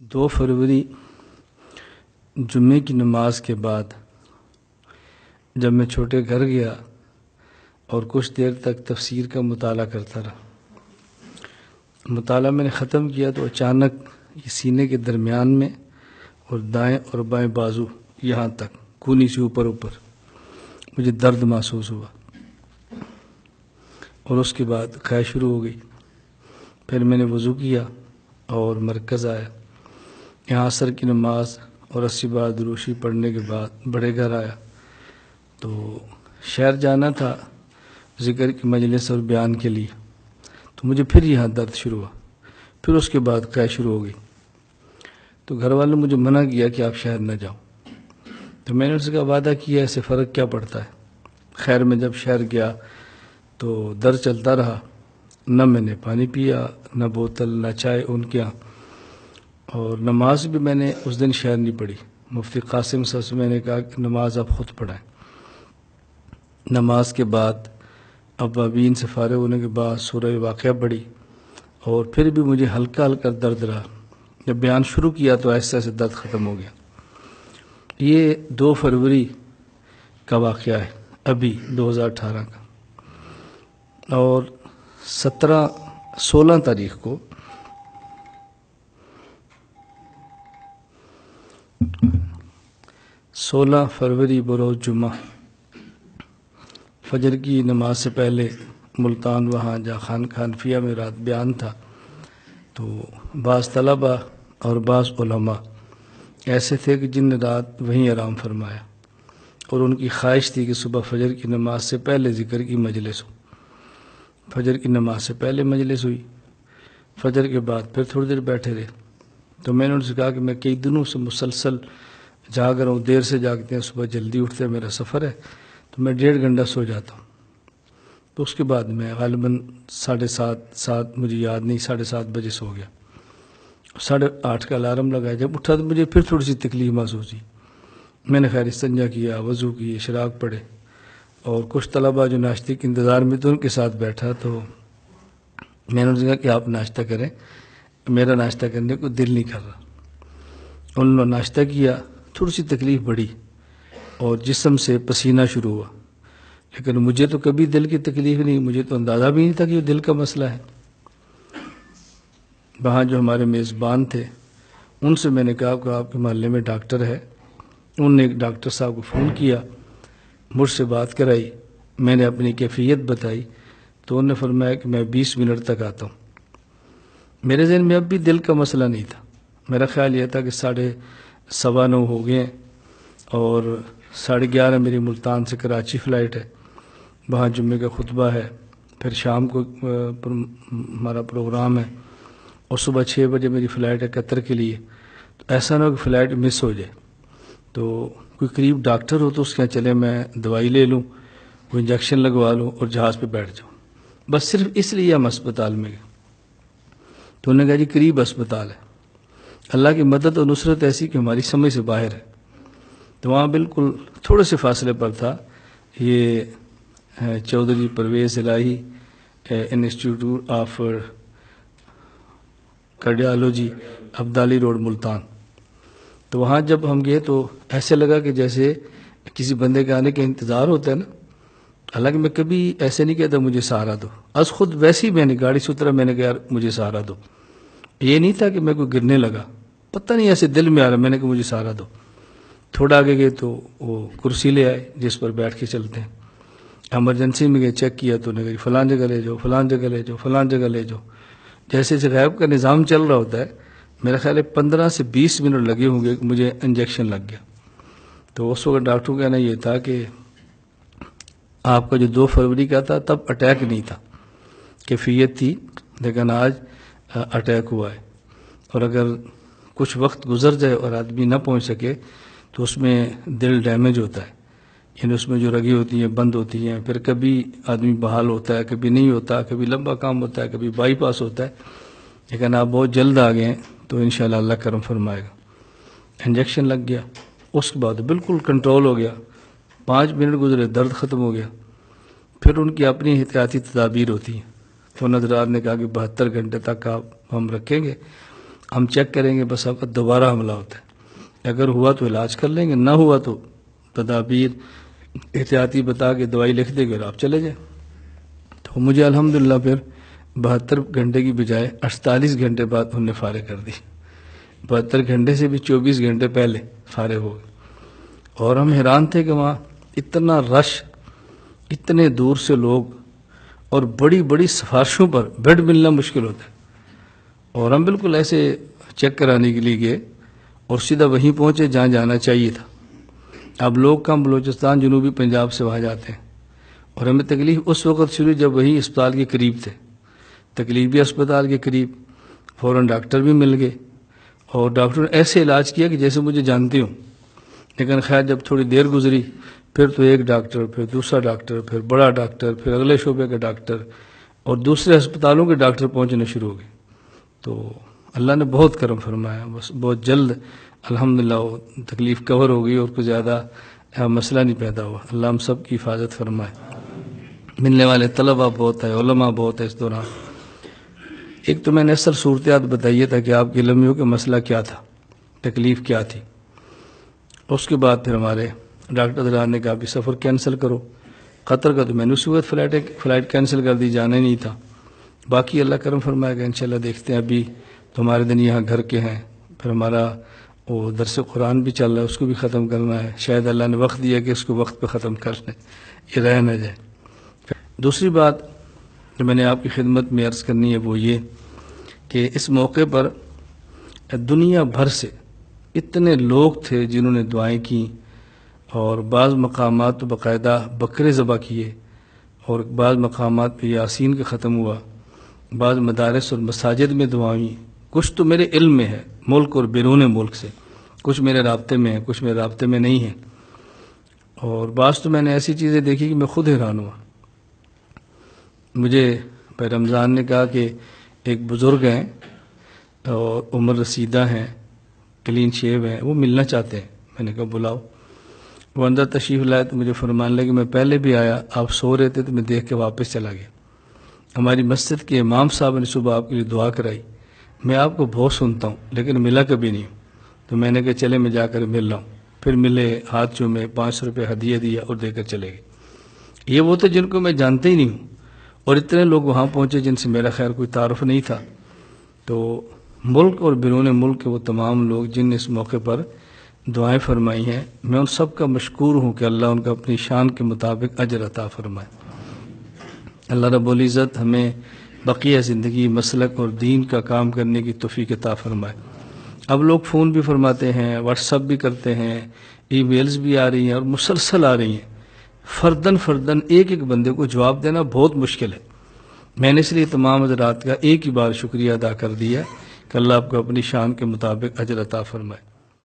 2 فروری جمعے کی نماز کے بعد جب میں چھوٹے گھر گیا اور کچھ دیر تک تفسیر کا مطالعہ کرتا رہا. مطالعہ میں نے ختم کیا تو اچانک یہ سینے کے درمیان میں اور دائیں اور بائیں بازو یہاں تک کونی سے اوپر مجھے درد محسوس ہوا اور اس کے بعد خواہ شروع ہو گئی. پھر میں نے وضو کیا اور مرکز آیا. یہاں عصر کی نماز اور 80 بار دروشی پڑھنے کے بعد بڑے گھر آیا تو شہر جانا تھا ذکر کی مجلس اور بیان کے لیے، تو مجھے پھر یہاں درد شروع ہوا. پھر اس کے بعد قے شروع ہو گئی تو گھر والوں نے مجھے منع کیا کہ آپ شہر نہ جاؤ. تو میں نے اس کا وعدہ کیا ایسے فرق کیا پڑتا ہے. خیر میں جب شہر گیا تو درد چلتا رہا، نہ میں نے پانی پیا نہ بوتل نہ چائے ان کے یہاں، اور نماز بھی میں نے اس دن شہر نہیں پڑھی. مفتی قاسم صاحب سے میں نے کہا کہ نماز آپ خود پڑھائیں. نماز کے بعد اوابین سے فارغ ہونے کے بعد سورہ واقعہ پڑھی اور پھر بھی مجھے ہلکا ہلکا درد رہا. جب بیان شروع کیا تو ایسے ایسے درد ختم ہو گیا. یہ 2 فروری کا واقعہ ہے، ابھی 2018 کا. اور 16 تاریخ کو فروری بروز جمعہ فجر کی نماز سے پہلے ملتان وہاں جہاں خانفیہ میں رات بیان تھا تو بعض طلباء اور بعض علماء ایسے تھے کہ جن نے رات وہیں آرام فرمایا اور ان کی خواہش تھی کہ صبح فجر کی نماز سے پہلے ذکر کی مجلس ہو. فجر کی نماز سے پہلے مجلس ہوئی، فجر کے بعد پھر تھوڑی دیر بیٹھے رہے. تو میں نے ان سے کہا کہ میں کئی دنوں سے مسلسل جاگ رہا ہوں، دیر سے جاگتے ہیں، صبح جلدی اٹھتے ہیں، میرا سفر ہے تو میں 1.5 گھنٹہ سو جاتا ہوں. تو اس کے بعد میں غالباً 7:30 مجھے یاد نہیں 7:30 بجے سو گیا. 8:30 کا الارم لگایا. جب اٹھا تو مجھے پھر تھوڑی سی تکلیف محسوس ہوئی. میں نے خیر استنجا کیا، وضو کی، اشراق پڑھے اور کچھ طلباء جو ناشتے کے انتظار میں تو ان کے ساتھ بیٹھا تو میں نے ان سے کہا کہ آپ ناشتہ کریں، میرا ناشتہ کرنے کو دل نہیں کر رہا. انہوں نے ناشتہ کیا، تھوڑی سی تکلیف بڑھی اور جسم سے پسینہ شروع ہوا، لیکن مجھے تو کبھی دل کی تکلیف نہیں، مجھے تو اندازہ بھی نہیں تھا کہ یہ دل کا مسئلہ ہے. وہاں جو ہمارے میزبان تھے ان سے میں نے کہا کہ آپ کے محلے میں ڈاکٹر ہے. انہوں نے ایک ڈاکٹر صاحب کو فون کیا، مجھ سے بات کرائی، میں نے اپنی کیفیت بتائی تو انہوں نے فرمایا کہ میں 20 منٹ تک آتا ہوں. میرے ذہن میں اب بھی دل کا مسئلہ نہیں تھا. میرا خیال یہ تھا کہ 9:15 ہو گئے اور 11:30 میری ملتان سے کراچی فلائٹ ہے، وہاں جمعے کا خطبہ ہے، پھر شام کو ہمارا پروگرام ہے اور صبح 6 بجے میری فلائٹ ہے قطر کے لیے. تو ایسا نہ ہو کہ فلائٹ مس ہو جائے. تو کوئی قریب ڈاکٹر ہو تو اس کے یہاں چلے، میں دوائی لے لوں، کوئی انجیکشن لگوا لوں اور جہاز پہ بیٹھ جاؤں. بس صرف اس لیے ہم اسپتال میں گئے. تو انہوں نے کہا جی قریب اسپتال ہے. اللہ کی مدد اور نصرت ایسی کہ ہماری سمجھ سے باہر ہے. تو وہاں بالکل تھوڑے سے فاصلے پر تھا یہ چودھری پرویز الہی institute of cardiology, Abdali road, Multan. تو وہاں جب ہم گئے تو ایسے لگا کہ جیسے کسی بندے کے آنے کا انتظار ہوتا ہے نا. حالانکہ میں کبھی ایسے نہیں کہتا مجھے سہارا دو، از خود ویسے ہی میں نے گاڑی سے اترا، میں نے کہا یار مجھے سہارا دو. یہ نہیں تھا کہ میں کوئی گرنے لگا، پتہ نہیں ایسے دل میں آ رہا، میں نے کہا مجھے سہارا دو. تھوڑا آگے گئے تو وہ کرسی لے آئے جس پر بیٹھ کے چلتے ہیں. ایمرجنسی میں گئے، چیک کیا تو انہوں نے کہا فلان جگہ لے جاؤ، فلان جگہ لے جاؤ، فلان جگہ لے جاؤ. جیسے غیب کا نظام چل رہا ہوتا ہے. میرا خیال ہے 15 سے 20 منٹ لگے ہوں گے کہ مجھے انجیکشن لگ گیا. تو اس وقت ڈاکٹر کا کہنا یہ تھا کہ آپ کا جو 2 فروری کا تھا تب اٹیک نہیں تھا، کیفیت تھی، لیکن آج اٹیک ہوا ہے. اور اگر کچھ وقت گزر جائے اور آدمی نہ پہنچ سکے تو اس میں دل ڈیمیج ہوتا ہے، یعنی اس میں جو رگیں ہوتی ہیں بند ہوتی ہیں، پھر کبھی آدمی بحال ہوتا ہے، کبھی نہیں ہوتا، کبھی لمبا کام ہوتا ہے، کبھی بائی پاس ہوتا ہے. لیکن آپ بہت جلد آ گئے ہیں تو انشاءاللہ اللہ کرم فرمائے گا. انجیکشن لگ گیا، اس کے بعد بالکل کنٹرول ہو گیا. 5 منٹ گزرے، درد ختم ہو گیا. پھر ان کی اپنی احتیاطی تدابیر ہوتی ہیں. تو نظرات نے کہا کہ 72 گھنٹے تک آپ ہم رکھیں گے ہم چیک کریں گے، بس آپ کا دوبارہ حملہ ہوتا ہے، اگر ہوا تو علاج کر لیں گے، نہ ہوا تو تدابیر احتیاطی بتا کے دوائی لکھ دے گے اور آپ چلے جائیں۔ تو مجھے الحمدللہ پھر 72 گھنٹے کی بجائے 48 گھنٹے بعد انہوں نے فارغ کر دی، 72 گھنٹے سے بھی 24 گھنٹے پہلے فارغ ہو گئے۔ اور ہم حیران تھے کہ وہاں اتنا رش، اتنے دور سے لوگ، اور بڑی بڑی سفارشوں پر بیڈ ملنا مشکل ہوتا ہے، اور ہم بالکل ایسے چیک کرانے کے لیے گئے اور سیدھا وہیں پہنچے جہاں جانا چاہیے تھا۔ اب لوگ کم بلوچستان جنوبی پنجاب سے وہاں جاتے ہیں، اور ہمیں تکلیف اس وقت شروع جب وہی اسپتال کے قریب تھے، تکلیف بھی اسپتال کے قریب، فوراً ڈاکٹر بھی مل گئے، اور ڈاکٹر نے ایسے علاج کیا کہ جیسے مجھے جانتے ہوں۔ لیکن خیر جب تھوڑی دیر گزری، پھر تو ایک ڈاکٹر، پھر دوسرا ڈاکٹر، پھر بڑا ڈاکٹر، پھر اگلے شعبے کا ڈاکٹر، اور دوسرے ہسپتالوں کے ڈاکٹر پہنچنے شروع ہو گئے۔ تو اللہ نے بہت کرم فرمایا، بس بہت جلد الحمدللہ وہ تکلیف کور ہو گئی اور کوئی زیادہ مسئلہ نہیں پیدا ہوا۔ اللہ ہم سب کی حفاظت فرمائے۔ ملنے والے طلبہ بہت ہے، علماء بہت ہے اس دوران۔ ایک تو میں نے اصل صورتحال بتائیے تھا کہ آپ کے علم میں کہ مسئلہ کیا تھا، تکلیف کیا تھی۔ اس کے بعد پھر ہمارے ڈاکٹر دلال نے کہا بھی سفر کینسل کرو، قطر کا تو میں نے اسی وقت فلائٹ کینسل کر دی، جانا ہی نہیں تھا۔ باقی اللہ کرم فرمائے گا، انشاءاللہ دیکھتے ہیں۔ ابھی تو ہمارے دن یہاں گھر کے ہیں، پھر ہمارا وہ درس قرآن بھی چل رہا ہے، اس کو بھی ختم کرنا ہے، شاید اللہ نے وقت دیا کہ اس کو وقت پہ ختم کر لیں، یہ رہ نہ جائے۔ دوسری بات جو میں نے آپ کی خدمت میں عرض کرنی ہے وہ یہ کہ اس موقع پر دنیا بھر سے اتنے لوگ تھے جنہوں نے دعائیں کیں، اور بعض مقامات تو باقاعدہ بکرے ذبح کیے، اور بعض مقامات پہ یاسین کا ختم ہوا، بعض مدارس اور مساجد میں دعائیں، کچھ تو میرے علم میں ہے ملک اور بیرون ملک سے، کچھ میرے رابطے میں ہیں، کچھ میرے رابطے میں نہیں ہیں، اور بعض تو میں نے ایسی چیزیں دیکھی کہ میں خود حیران ہوا۔ مجھے بھائی رمضان نے کہا کہ ایک بزرگ ہیں اور عمر رسیدہ ہیں، کلین شیو ہیں، وہ ملنا چاہتے ہیں۔ میں نے کہا بلاؤ۔ وہ اندر تشریف لائے تو مجھے فرمان لگے میں پہلے بھی آیا، آپ سو رہے تھے تو میں دیکھ کے واپس چلا گیا۔ ہماری مسجد کے امام صاحب نے صبح آپ کے لیے دعا کرائی، میں آپ کو بہت سنتا ہوں لیکن ملا کبھی نہیں ہوں، تو میں نے کہا چلے میں جا کر مل رہا ہوں۔ پھر ملے، ہاتھ چومے، 500 روپے ہدیہ دیا اور دے کر چلے گئے۔ یہ وہ تھے جن کو میں جانتے ہی نہیں ہوں، اور اتنے لوگ وہاں پہنچے جن سے میرا خیر کوئی تعارف نہیں تھا۔ تو ملک اور بیرون ملک کے وہ تمام لوگ جن نے اس موقع پر دعائیں فرمائی ہیں، میں ان سب کا مشکور ہوں کہ اللہ ان کا اپنی شان کے مطابق اجر عطا فرمائے۔ اللہ رب العزت ہمیں بقیہ زندگی مسلک اور دین کا کام کرنے کی توفیق عطا فرمائے۔ اب لوگ فون بھی فرماتے ہیں، واٹس ایپ بھی کرتے ہیں، ای میلز بھی آ رہی ہیں اور مسلسل آ رہی ہیں، فردن ایک ایک بندے کو جواب دینا بہت مشکل ہے۔ میں نے اس لیے تمام حضرات کا ایک ہی بار شکریہ ادا کر دیا کہ اللہ آپ کو اپنی شان کے مطابق اجر عطا فرمائے۔